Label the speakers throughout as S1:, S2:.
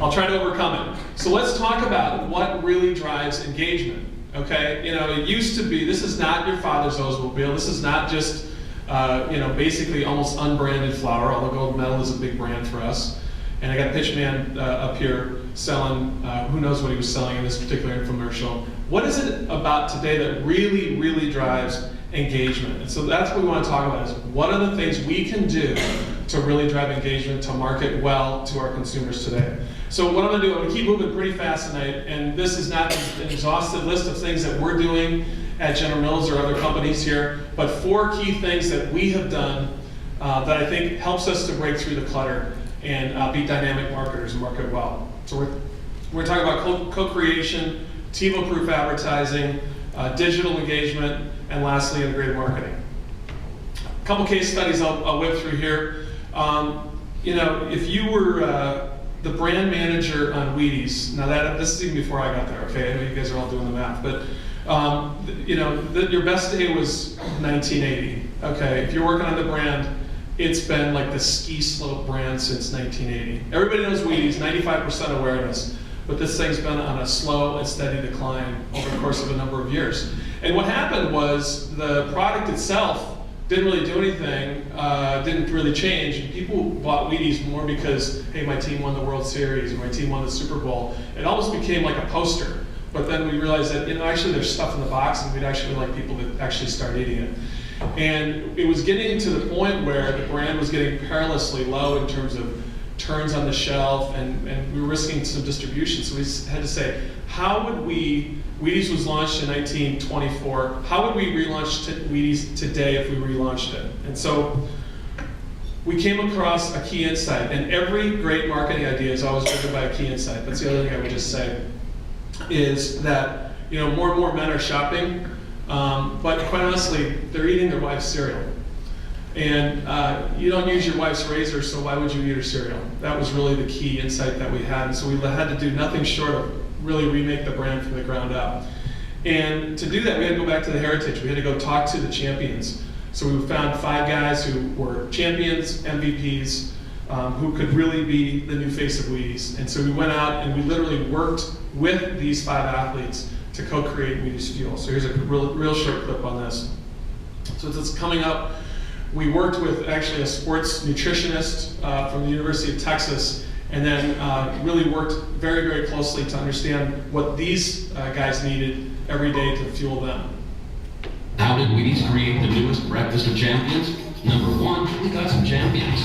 S1: I'll try to overcome it. So let's talk about what really drives engagement. Okay, you know, it used to be, this is not your father's Oldsmobile. This is not just, you know, basically almost unbranded flour, although Gold Medal is a big brand for us. And I got Pitchman up here selling, who knows what he was selling in this particular infomercial. What is it about today that really, really drives engagement? And so that's what we want to talk about, is what are the things we can do to really drive engagement, to market well to our consumers today. So what I'm going to do, I'm going to keep moving pretty fast tonight, and this is not an exhaustive list of things that we're doing at General Mills or other companies here, but 4 key things that we have done that I think helps us to break through the clutter and be dynamic marketers and market well. So we're talking about co-creation, TiVo-proof advertising, digital engagement, and lastly, integrated marketing. A couple case studies I'll whip through here. You know, if you were the brand manager on Wheaties, now this is even before I got there, okay? I know you guys are all doing the math, but you know, your best day was 1980, okay? If you're working on the brand, it's been like the ski slope brand since 1980. Everybody knows Wheaties, 95% awareness, but this thing's been on a slow and steady decline over the course of a number of years. And what happened was the product itself didn't really do anything, didn't really change. People bought Wheaties more because, hey, my team won the World Series, or my team won the Super Bowl. It almost became like a poster. But then we realized that, you know, actually there's stuff in the box, and we'd actually like people to actually start eating it. And it was getting to the point where the brand was getting perilously low in terms of turns on the shelf, and we were risking some distribution. So we had to say, how would we, Wheaties was launched in 1924, how would we relaunch Wheaties today if we relaunched it? And so we came across a key insight, and every great marketing idea is always driven by a key insight. That's the other thing I would just say, is that, you know, more and more men are shopping, but quite honestly, they're eating their wife's cereal. And you don't use your wife's razor, so why would you eat her cereal? That was really the key insight that we had. And so we had to do nothing short of really remake the brand from the ground up. And to do that, we had to go back to the heritage. We had to go talk to the champions. So we found 5 guys who were champions, MVPs, who could really be the new face of Wheaties. And so we went out and we literally worked with these 5 athletes to co-create Wheaties Fuel. So here's a real short clip on this. So it's coming up. We worked with actually a sports nutritionist from the University of Texas, and then really worked very, very closely to understand what these guys needed every day to fuel them.
S2: How did Wheaties create the newest breakfast of champions? Number 1, we got some champions.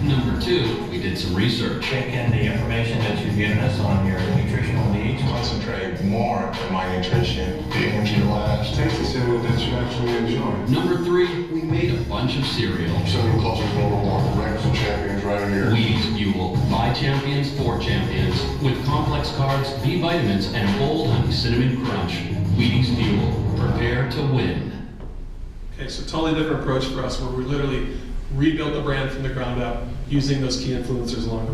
S2: Number 2, we did some research.
S3: Take in the information that you've given us on your nutritional needs.
S4: Concentrate more on my nutrition, the energy to last.
S5: Taste the cereal that you actually enjoy.
S2: Number 3, we made a bunch of cereal.
S4: So you're closer to number 1, breakfast of champions right here.
S2: Wheaties Fuel, by champions, for champions. With complex carbs, B vitamins, and bold honey cinnamon crunch. Wheaties Fuel, prepare to win.
S1: Okay, so totally different approach for us, where we literally rebuilt the brand from the ground up using those key influencers along the way.